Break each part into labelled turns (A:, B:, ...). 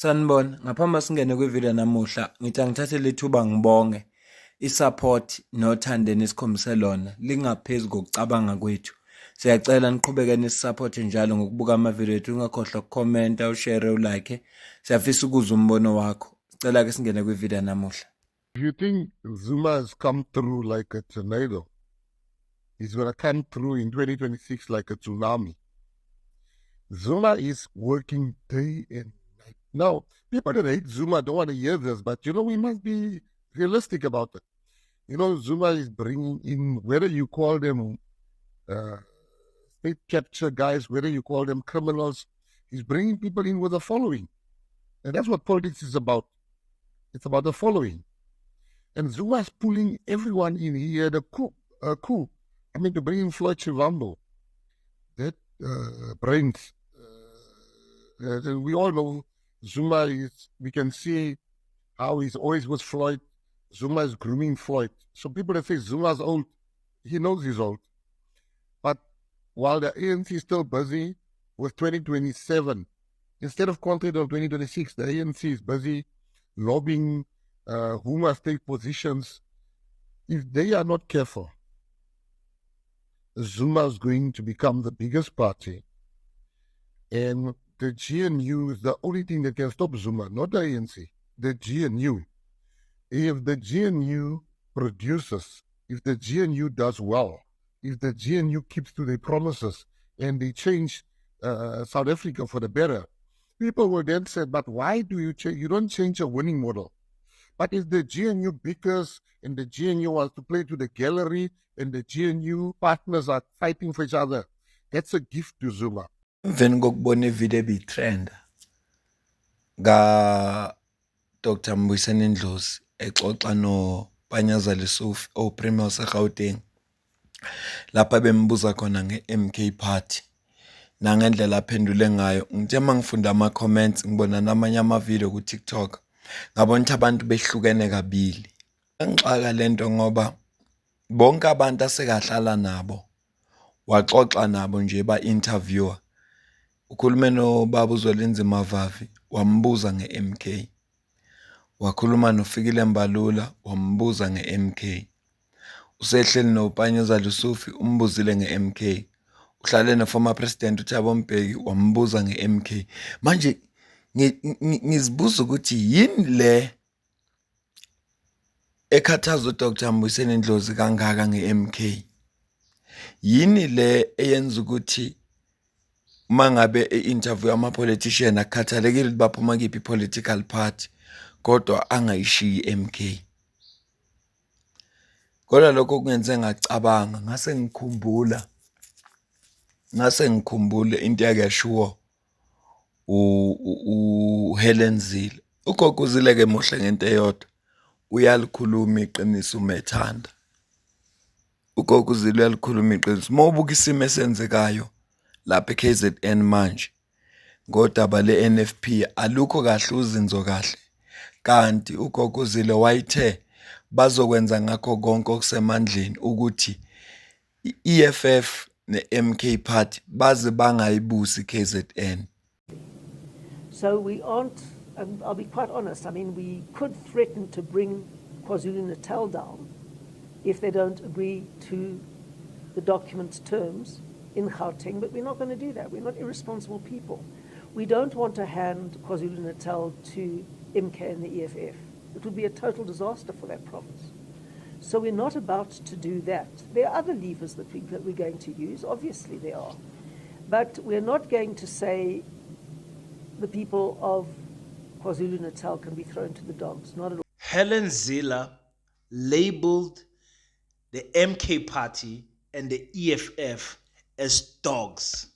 A: Sanibona, ngaphambi singene kwivideo namuhla, ngithi angithathe lethuba ngibonge i-support nothando nesikhombise lona lingaphezu kokucabanga kwethu. Siyacela niqhubeke nisiphote njalo ngokubuka amavideo ethu, ungakhohlwa ukukhomenta, ushare, ulike. Siyafisa ukuzwa umbono wakho. Sicela ke singene kwivideo namuhla.
B: If you think Zuma has come through like a tornado, he's going to come through in 2026 like a tsunami. Zuma is working day and night. Now, people that hate Zuma don't want to hear this, but we must be realistic about it. Zuma is bringing in, whether you call them state capture guys, whether you call them criminals, he's bringing people in with a following. And that's what politics is about. It's about the following. And Zuma is pulling everyone in here, the coup. To bring in Floyd Shivambu, that brains. We all know Zuma is, we can see how he's always with Floyd. Zuma is grooming Floyd. So people that say Zuma's old, he knows he's old. But while the ANC is still busy with 2027, instead of content of 2026, the ANC is busy lobbying who must take positions. If they are not careful, Zuma is going to become the biggest party. And the GNU is the only thing that can stop Zuma, not the ANC, the GNU. If the GNU produces, if the GNU does well, if the GNU keeps to their promises and they change South Africa for the better, people will then say, but why do you change? You don't change a winning model. But if the GNU bickers and the GNU wants to play to the gallery and the GNU partners are fighting for each other, that's a gift to Zuma.
A: Emveni kokubona ivideo ebiyitrend Dr. Mbuyiseni Ndlozi exoxa noPanyaza Lesufi oPremier waseGauteng lapha bembuza khona nge-MK Party nangendlela aphendule ngayo. Ngithe mangifunda ama-comments ngibona namanye amavideo ku-TikTok ngabona ukuthi abantu behlukene kabili. Ngixaka lento ngoba bonke abantu asekahlala nabo waxoxa nabo nje ba-interviewer. Ukhulume noBaba uZwelinzima Vavi wambuza nge-MK, wakhuluma noFikile Mbalula wambuza nge-MK, usehleli noPanyaza Lesufi umbuzile nge-MK, uhlale no-former president uThabo Mbeki wambuza nge-MK. Manje ngizibuza ukuthi yini le ekhathaza uDr. Mbuyiseni Ndlozi kangaka nge-MK? Yini le eyenza ukuthi mangabe i-interview ama-politician akhathalekile ukuthi baphuma kiphi political party kodwa angayishiyi i-MK? Kodwa lokho kungenze ngacabanga, ngase ngikhumbula into yakashuwo uHelen Zille. Ugogo uZille ke muhle ngento eyodwa, uyalikhuluma iqiniso umethanda. Ugogo uZille uyalikhuluma iqiniso. Mawubuka isimo esenzekayo lapha eKZN manje ngodaba le-NFP alukho kahle uzinzo kahle, kanti ugogo uZille wayithe bazokwenza ngakho konke okusemandleni ukuthi i-EFF ne-MK Party baze bangayibusi KZN.
C: So we aren't, I'll be quite honest, we could threaten to bring KwaZulu-Natal down if they don't agree to the document's terms in Gauteng, but we're not going to do that. We're not irresponsible people. We don't want to hand KwaZulu-Natal to MK and the EFF. It would be a total disaster for that province. So we're not about to do that. There are other levers that we're going to use, obviously there are. But we're not going to say the people of KwaZulu-Natal can be thrown to the dogs, not at all.
D: Helen Zille labeled the MK Party and the EFF as dogs.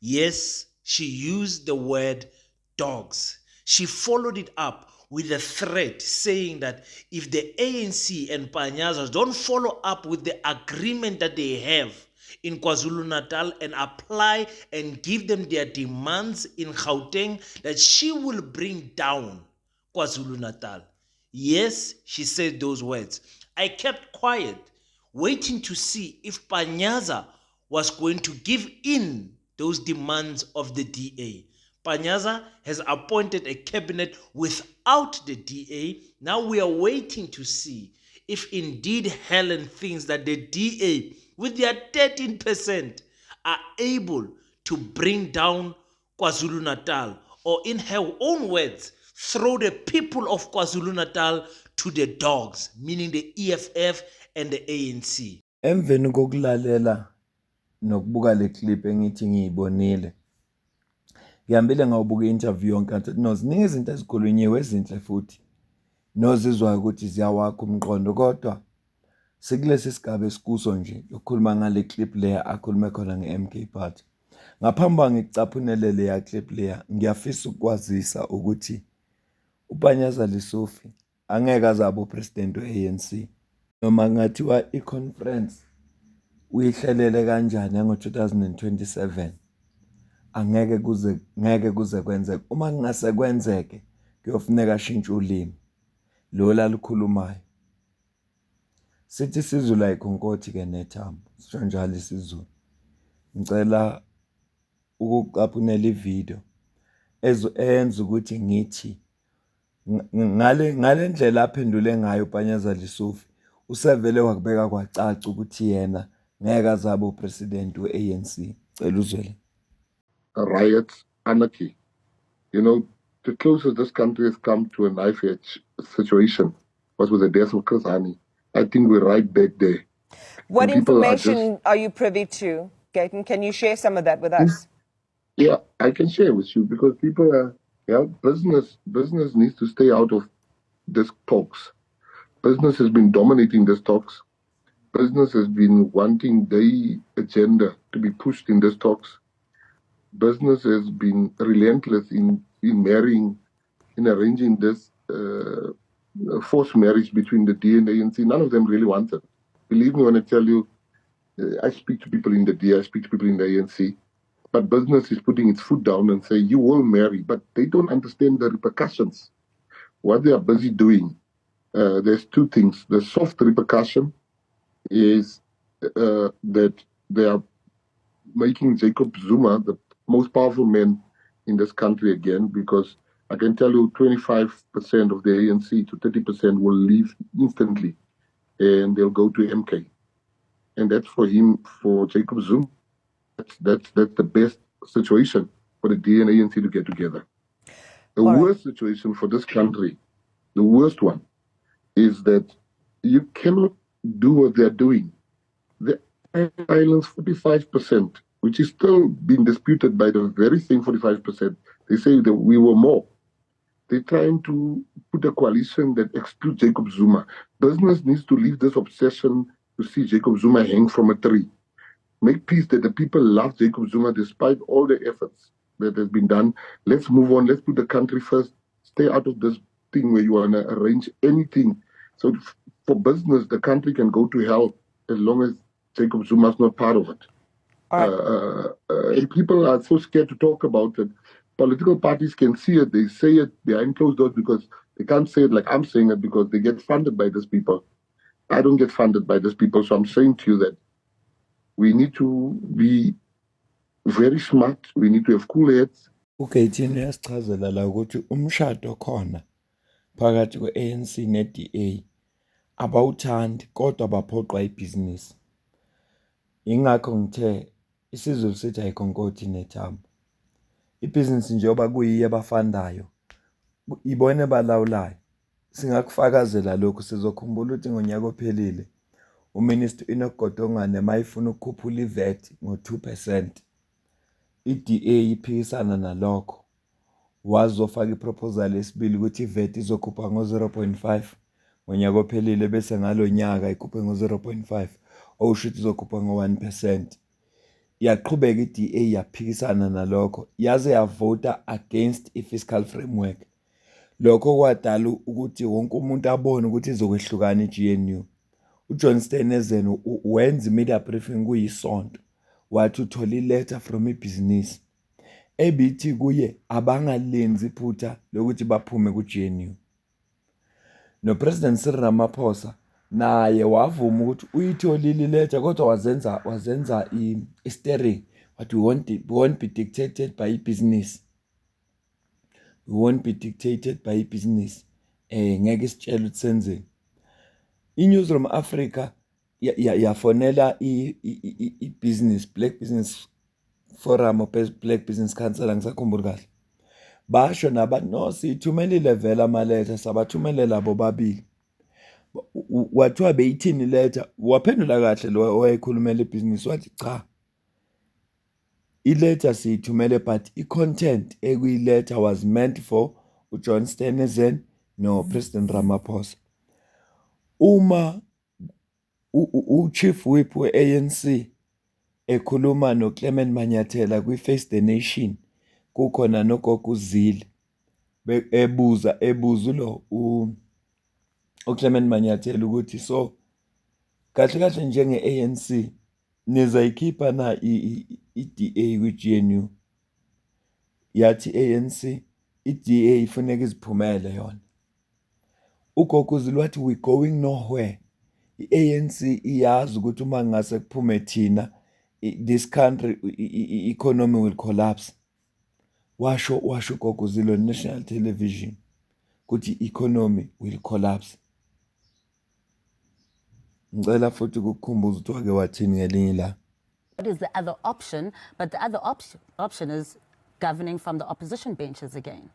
D: Yes, she used the word dogs. She followed it up with a threat saying that if the ANC and Panyaza don't follow up with the agreement that they have in KwaZulu-Natal and apply and give them their demands in Gauteng, that she will bring down KwaZulu-Natal. Yes, she said those words. I kept quiet, waiting to see if Panyaza was going to give in those demands of the DA. Panyaza has appointed a cabinet without the DA. Now we are waiting to see if indeed Helen thinks that the DA, with their 13%, are able to bring down KwaZulu-Natal, or in her own words, throw the people of KwaZulu-Natal to the dogs, meaning the EFF and the ANC.
A: Emveni kokulalela nokubuka le clip engithi ngiyibonile, ngihambile ngawubuka i-interview yonke ngathi no, ziningi izinto ezikhulunyiwe ezinhle futhi nozizwayo ukuthi ziyawakha umqondo, kodwa sekulesi sigaba esikuso nje ukukhuluma ngale clip leya akhulume khona nge-MK Party. Ngaphambi kokuba ngikucaphunele leya clip leya, ngiyafisa ukwazisa ukuthi uPanyaza Lesufi angeke azabe upresident we-ANC, noma kungathiwa i-conference uyihlelele kanjani yango-2027, ngeke kuze kwenzeke. Uma kungase kwenzeke, kuyofuneka ashintshe ulimi lo lalukhulumayo. Sithi isiZulu ayikhonkoti-ke nethambo, sisho njalo isiZulu. Ngicela ukucaphunela ividiyo eyenza ukuthi ngithi ngale ndlela aphendule ngayo uPanyaza Lesufi, usevele wakubeka kwacaca ukuthi yena ngeke azabe upresident we-ANC. Cela uzwele.
B: Riots, anarchy. You know, the closest this country has come to a knife edge situation was with the death of Chris Hani. I think we're right back there.
E: What
B: And people are
E: information are you privy to, Gayton? Can you share some of that with us?
B: Yeah, I can share with you because people are, business needs to stay out of these talks. Business has been dominating these talks. Business has been wanting their agenda to be pushed in these talks. Business has been relentless in marrying, in arranging this forced marriage between the D and the ANC. None of them really want it. Believe me when I tell you, I speak to people in the D, I speak to people in the ANC, but business is putting its foot down and say, you will marry, but they don't understand the repercussions. What they are busy doing, there's two things. The soft repercussion is that they are making Jacob Zuma the most powerful man in this country again, because I can tell you 25% of the ANC to 30% will leave instantly and they'll go to MK. And that's for him, for Jacob Zuma, that's the best situation for the D and ANC to get together. The worst situation for this country, the worst one, is that you cannot do what they're doing. The islands 45%, which is still being disputed by the very same 45%. They say that we were more. They're trying to put a coalition that excludes Jacob Zuma. Business needs to leave this obsession to see Jacob Zuma hang from a tree. Make peace that the people love Jacob Zuma despite all the efforts that has been done. Let's move on. Let's put the country first. Stay out of this thing where you want to arrange anything. So for business, the country can go to hell as long as Jacob Zuma is not part of it. And people are so scared to talk about it. Political parties can see it. They say it behind closed doors because they can't say it like I'm saying it because they get funded by these people. I don't get funded by these people. So I'm saying to you that we need to be very smart. We need to have cool heads.
A: UGayton uyasichazela la ukuthi umshado khona phakathi kwe-ANC ne-DA abawuthandi kodwa baphoqwa ibhizinisi. Ingakho ngithe isiZulu sithi ayikhonkoti nethambo. Ibhizinisi njengoba kuyiyo abafandayo, ibona balawulayo. Singakufakazela lokhu, sizokhumbula ukuthi ngonyaka ophelile uMinister Enoch Godongane mayifuna ukukhuphula iVAT ngo-2%. I-DA iphikisana nalokho. Wazofaka iproposal esibili ukuthi iVAT izokhupha ngo-0.5 ngonyaka ophelile bese ngalonyaka ikhuphe ngo-0.5 okusho ukuthi izokhupha ngo-1%. Yaqhubeka i-DA yaphikisana nalokho yaze yavota against i-fiscal framework. Lokho kwadala ukuthi wonke umuntu abone ukuthi izokwehlukana i-GNU. uJohn Steenhuisen wenza i-media briefing kuyisonto, wathi uthola i-letter from ibhizinisi ebithi kuye abangalenzi iphutha lokuthi baphume ku-GNU. No-President Cyril Ramaphosa naye wavuma ukuthi uyitholile i-letter kodwa wazenza i-steering, wathi we won't be dictated by ibhizinisi. we won't be dictated by business. Ngeke sitshele ukuthi senzeni. I-Newsroom Africa yafonela i-business, Black Business Forum or Black Business Council, angisakhumbuli kahle. Basho nabathi no, siyithumelile vele amaletha, sabathumelela bobabili. Wathiwa beyithini letha, waphendula kahle lo owayekhulumela ibhizinisi wathi cha, iletha siyithumele but i-content ekuyiletha was meant for uJohn Stenizen no-President Ramaphosa. Uma u-Chief Whip we-ANC ekhuluma noClement Manyathela kwi-Face the Nation, kukhona nogogo uZille ebuza lo uClement Manyathela ukuthi so kahle njenge-ANC nizayikhipha na i-DA kwi-GNU. Yathi ANC i-DA ifuneka iziphumele yona. Ugogo uZille wathi we going nowhere. I-ANC iyazi ukuthi uma ngase kuphume thina this country economy will collapse. Washo ugogo uZille on national television ukuthi economy will collapse. Ngicela futhi ukukukhumbuza ukuthi wake wathini ngelinye la.
F: What is the other option? But the other option is governing from the opposition benches again.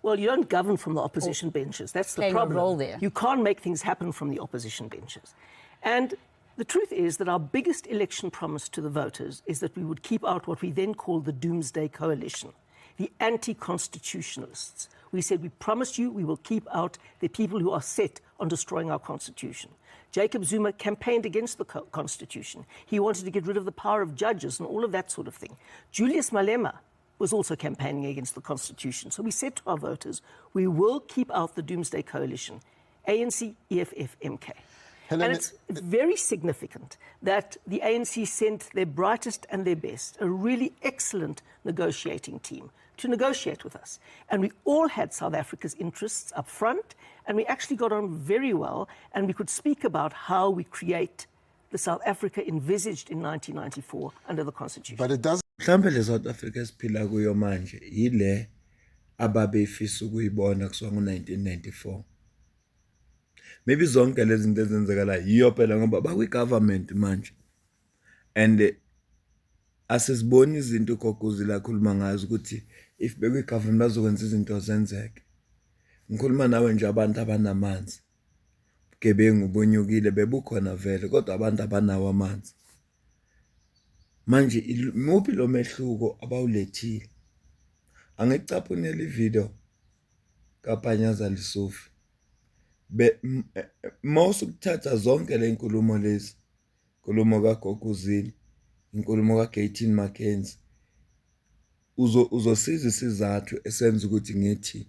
C: Well, you don't govern from the opposition benches. That's the
F: Playing a
C: problem.
F: role there.
C: You can't make things happen from the opposition benches. And the truth is that our biggest election promise to the voters is that we would keep out what we then called the Doomsday Coalition, the anti-constitutionalists. We said, we promised you we will keep out the people who are set on destroying our constitution. Jacob Zuma campaigned against the constitution. He wanted to get rid of the power of judges and all of that sort of thing. Julius Malema was also campaigning against the constitution. So we said to our voters, we will keep out the Doomsday Coalition, ANC, EFF, MK.
B: Helen,
C: And it's very significant that the ANC sent their brightest and their best, a really excellent negotiating team, to negotiate with us. And we all had South Africa's interests up front, and we actually got on very well, and we could speak about how we create the South Africa envisaged in 1994 under the Constitution.
B: but it doesn't.
A: Mhlambe le South Africa esiphila kuyo manje yile ababefisa ukuyibona kusuka ngo-1994. Maybe zonke lezi zinto ezenzekala yiyo phela ngoba bakwi-government manje. And asiziboni izinto ugogo uZille akhuluma ngazo ukuthi if bekwi-government bazokwenza izinto zenzeke. Ngikhuluma nawe nje abantu abanamanzi. Gebengu bonyukile bebukhona vele kodwa abantu abanawo amanzi. Manje muphi lo mehluko abawulethile? Angicaphunela ivideo kaPanyaza Lesufi. Mawusukuthatha zonke le nkulumo lezi, inkulumo kagogo uZille, inkulumo kaGayton Mackenzie, uzosiza isizathu esenza ukuthi ngithi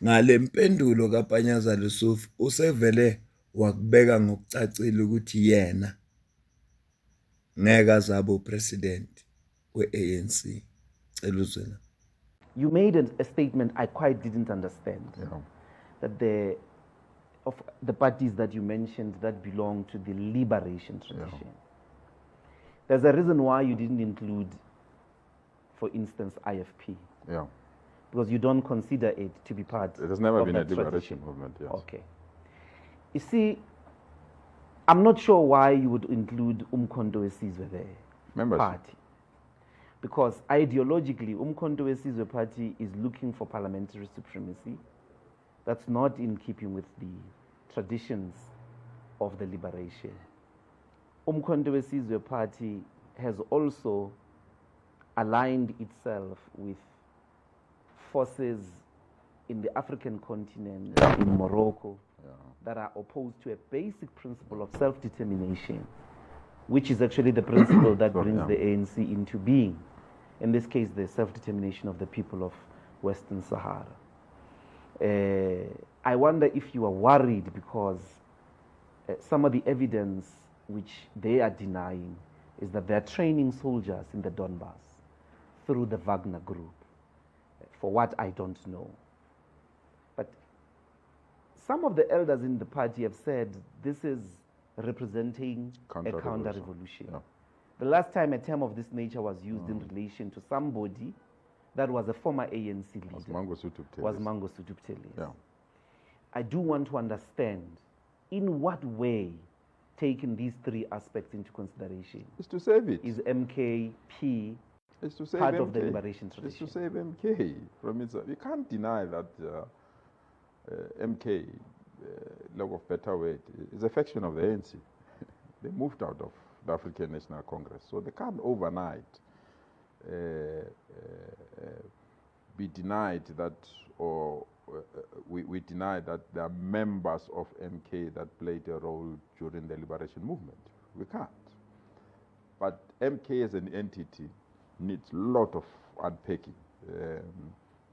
A: ngale mpendulo kaPanyaza Lesufi usevele wakubeka ngokucacile ukuthi yena ngeke azabe upresident we-ANC. Cela uzwe la.
G: You made a statement I quite didn't understand. That of the parties that you mentioned that belong to the liberation tradition. There's a reason why you didn't include, for instance, IFP.
H: Yeah.
G: Because you don't consider it to be part
H: It has never
G: of
H: been a
G: that
H: liberation
G: tradition.
H: movement, yes.
G: Okay. You see, I'm not sure why you would include Umkhonto weSizwe there.
H: Membership.
G: Party. Because ideologically, Umkhonto weSizwe Party is looking for parliamentary supremacy. That's not in keeping with the traditions of the liberation. Umkhonto weSizwe Party has also aligned itself with forces in the African continent, in Morocco, that are opposed to a basic principle of self-determination, which is actually the principle that brings the ANC into being. In this case, the self-determination of the people of Western Sahara. I wonder if you are worried because some of the evidence which they are denying is that they're training soldiers in the Donbass through the Wagner group. For what, I don't know. But some of the elders in the party have said this is representing a counter-revolution. The last time a term of this nature was used in relation to somebody that was a former ANC leader,
H: Was Mangosuthu Buthelezi.
G: was Mangosuthu Buthelezi.
H: Yeah.
G: I do want to understand in what way, taking these three aspects into consideration,
H: It's to save it.
G: is MKP
H: It's to save
G: part
H: MK.
G: of the liberation
H: It's to
G: tradition?
H: save MK from its. You can't deny that MK, lack of better word, is a faction of the ANC. They moved out of the African National Congress, so they can't overnight be denied that, or we deny that there are members of MK that played a role during the liberation movement. We can't. But MK as an entity needs a lot of unpacking.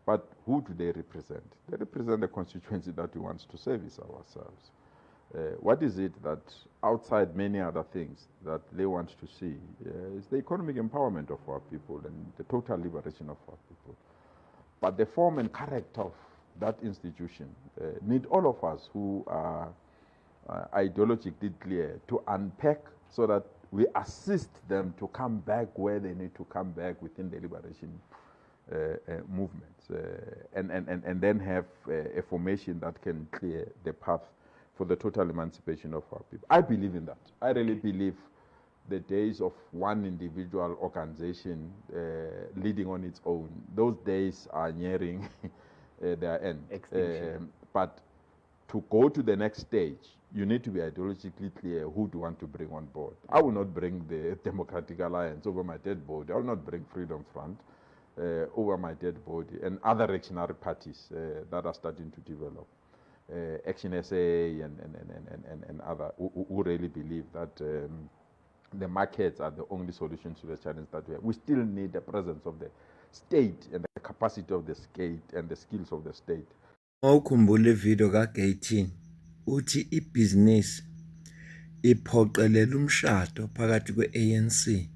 H: But who do they represent? They represent the constituency that we want to service ourselves. What is it that, outside many other things, that they want to see is the economic empowerment of our people and the total liberation of our people. But the form and character of that institution need all of us who are ideologically clear to unpack so that we assist them to come back where they need to come back within the liberation movements, and then have a formation that can clear the path for the total emancipation of our people. I believe in that. I really believe the days of one individual organization leading on its own, those days are nearing their end.
G: Extinction.
H: But to go to the next stage, you need to be ideologically clear who do you want to bring on board. I will not bring the Democratic Alliance over my dead body. I will not bring Freedom Front over my dead body, and other reactionary parties that are starting to develop. Action SA and other who really believe that the markets are the only solution to the challenge that we have. We still need the presence of the state and the capacity of the state and the skills of the state.
A: Mawukhumbula ivideo ka-18 uthi ibhizinisi iphoqelela umshado phakathi kwe-ANC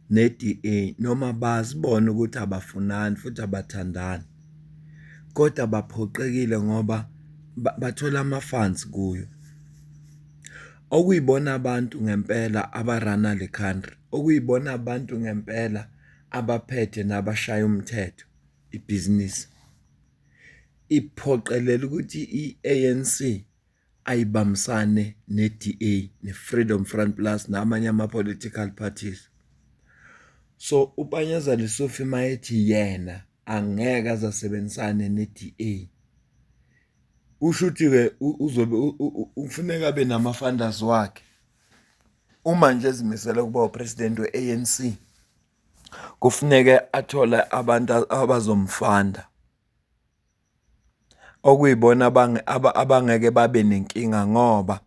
A: ne-DA noma bazibona ukuthi abafunani futhi abathandani, kodwa baphoqekile ngoba bathola ama-funds kuyo. Okuyibona abantu ngempela abarana le country, okuyibona abantu ngempela abaphethe nabashaya umthetho, ibhizinisi iphoqelela ukuthi i-ANC ayibambisane ne-DA ne-Freedom Front Plus namanye ama-political parties. So uPanyaza Lesufi mayethi yena angeke azasebenzisane ne-DA, usho ukuthi-ke uzobe ufuneka abe nama-funders wakhe. Uma nje ezimisele ukuba upresident we-ANC kufuneke athole abantu abazomfanda, okuyibona abangeke babe nenkinga ngoba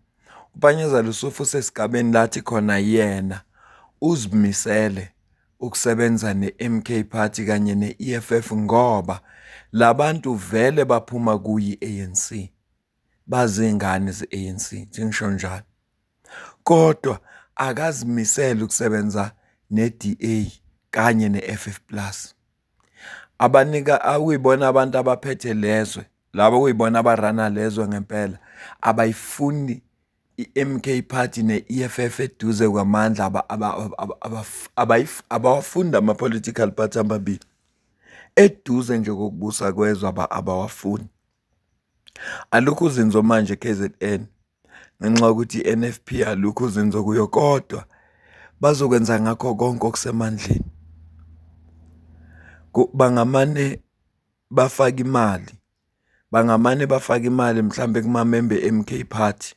A: uPanyaza Lesufi usesigabeni lathi khona yena uzimisele ukusebenza ne-MK Party kanye ne-EFF ngoba labantu vele baphuma kuyi-ANC, bazingane ze-ANC njengisho njalo, kodwa akazimisele ukusebenza ne-DA kanye ne-FF Plus. Abanika akuyibona abantu abaphethe lezwe, labo kuyibona abarana lezwe ngempela, abayifuni i-MK Party ne-EFF eduze kwamandla, abawafundi ama-political party amabili eduze nje kokubusa kwezwe, abawafuni. Alukho uzinzo manje KZN ngenxa yokuthi i-NFP alukho uzinzo kuyo, kodwa bazokwenza ngakho konke okusemandleni. Bangamane bafaka imali, mhlambe kumamembe e-MK Party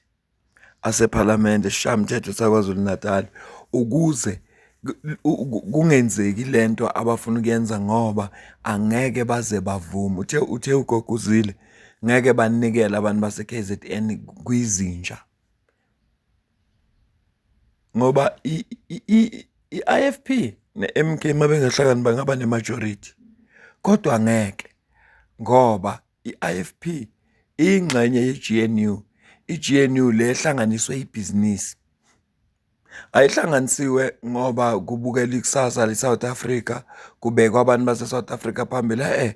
A: asephalamende esishayamithetho saKwaZulu Natal ukuze kungenzeki lento abafuna ukuyenza ngoba angeke baze bavume. Uthe ugoguzile ngeke banikele abantu base-KZN kwizinja ngoba i-IFP ne-MK mabengahlangani bangaba ne-majority, kodwa ngeke ngoba i-IFP ingxenye ye-GNU, i-GNU le ehlanganiswe ibhizinisi, ayihlanganisiwe ngoba kubukela ikusasa le-South Africa, kubekwa abantu base-South Africa phambili.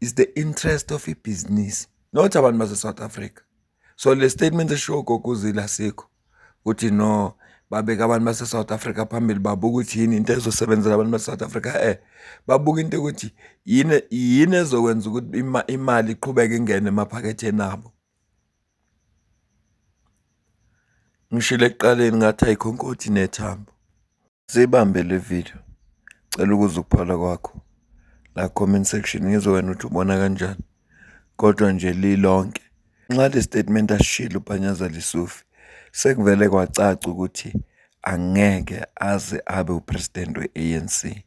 A: Is the interest of ibhizinisi, not abantu base-South Africa. So le statement eshiwo ugoguzile asikho ukuthi no babeka abantu base-South Africa phambili, babuka ukuthi yini into ezosebenzela abantu base-South Africa. Babuka into ukuthi yini ezokwenza ukuthi imali iqhubeke ingene emaphaketheni abo. Ngishilo ekuqaleni ngathi ayikhonkoti nethambo. Sibambe le video. Cela ukuze ukuphala kwakho la comment section ngizowena ukuthi ubona kanjani. Kodwa nje lilonke nxa le statement ashilo uPanyaza Lesufi sekuvele kwacaca ukuthi angeke aze abe upresident we-ANC.